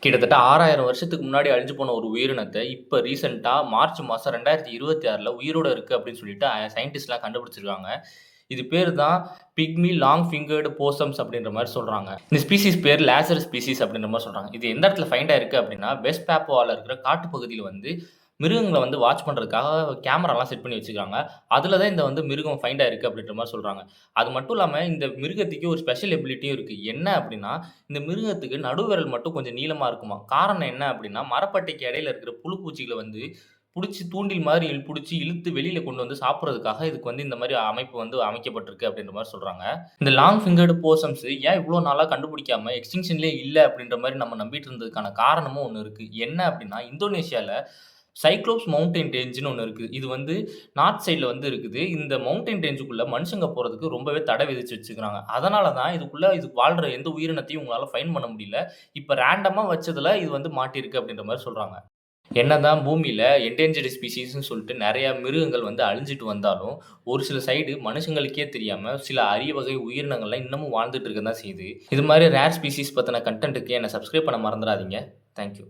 கிட்டத்தட்ட 6000 வருஷத்துக்கு முன்னாடி அழிஞ்சு போன ஒரு உயிரினத்த, இப்ப ரீசென்ட்டா மார்ச் மாசம் 2026ல உயிரோட இருக்கு அப்படின்னு சொல்லிட்டு சயின்டிஸ்ட்லாம் கண்டுபிடிச்சிருக்காங்க. இது பேரு தான் பிக்மி லாங் ஃபிங்கர்டு போசம்ஸ் அப்படின்ற மாரி சொல்றாங்க. இந்த ஸ்பீசிஸ் பேர் லேசர் ஸ்பீசிஸ் அப்படின்ற மாரி சொல்றாங்க. இது எந்த இடத்துல ஃபைண்ட் ஆயிருக்கு அப்படின்னா, வெஸ்ட் பாப்புவால இருக்கிற காட்டு பகுதியில வந்து மிருகங்கள வந்து வாட்ச் பண்றதுக்காக கேமராலாம் செட் பண்ணி வச்சுருக்காங்க. அதுல தான் இந்த வந்து மிருகம் ஃபைண்ட் ஆயிருக்கு அப்படின்ற மாரி சொல்றாங்க. அது மட்டும் இல்லாம இந்த மிருகத்துக்கு ஒரு ஸ்பெஷல் எபிலிட்டியும் இருக்கு. என்ன அப்படின்னா, இந்த மிருகத்துக்கு நடுவிரல் மட்டும் கொஞ்சம் நீளமா இருக்குமாம். காரணம் என்ன அப்படின்னா, மரப்பட்டைக்கு இடையில இருக்கிற புழு பூச்சிகள வந்து புடிச்சு தூண்டில் மாரி புடிச்சு இழுத்து வெளியில கொண்டு வந்து சாப்பிடுறதுக்காக இதுக்கு வந்து இந்த மாரி அமைப்பு வந்து அமைக்கப்பட்டிருக்கு அப்படின்ற மாரி சொல்றாங்க. இந்த லாங் ஃபிங்கர்டு போசம்ஸ் ஏன் இவ்ளோ நாளா கண்டுபிடிக்காம எக்ஸ்டிங்ஷன்லயே இல்ல அப்படின்ற மாரி நம்ம நம்பிட்டு இருந்ததுக்கான காரணமும் ஒண்ணு இருக்கு. என்ன அப்படின்னா, இந்தோனேஷியால சைக்ளோப்ஸ் மவுண்டைன் ரேஞ்சுன்னு ஒண்ணு இருக்கு. இது வந்து நார்த் சைட்ல வந்து இருக்குது. இந்த மவுண்டைன் ரேஞ்சுக்குள்ள மனுஷங்க போறதுக்கு ரொம்பவே தடை விதிச்சு வச்சுருக்காங்க. அதனால தான் இது வாழ்ற எந்த உயிரினத்தையும் உங்களால ஃபைண்ட் பண்ண முடியல. இப்ப ரேண்டமா வச்சதுல இது வந்து மாட்டியிருக்கு அப்படின்ற மாரி சொல்றாங்க. என்னதான் பூமியில என்டேஞ்சர்ட் ஸ்பீஷீஸ்ன்னு சொல்லிட்டு நெறைய மிருகங்கள் வந்து அழிஞ்சுட்டு வந்தாலும், ஒரு சில சைடு மனுஷங்களுக்கே தெரியாம சில அரிய வகை உயிரினங்கள்லாம் இன்னமும் வாழ்ந்துட்டு இருக்க தான் செய்யுது. இது மாரி ரேர் ஸ்பீஷீஸ் பத்தின கன்டென்ட்க்கு என்ன சப்ஸ்கிரைப் பண்ண மறந்துறாதீங்க. Thank you.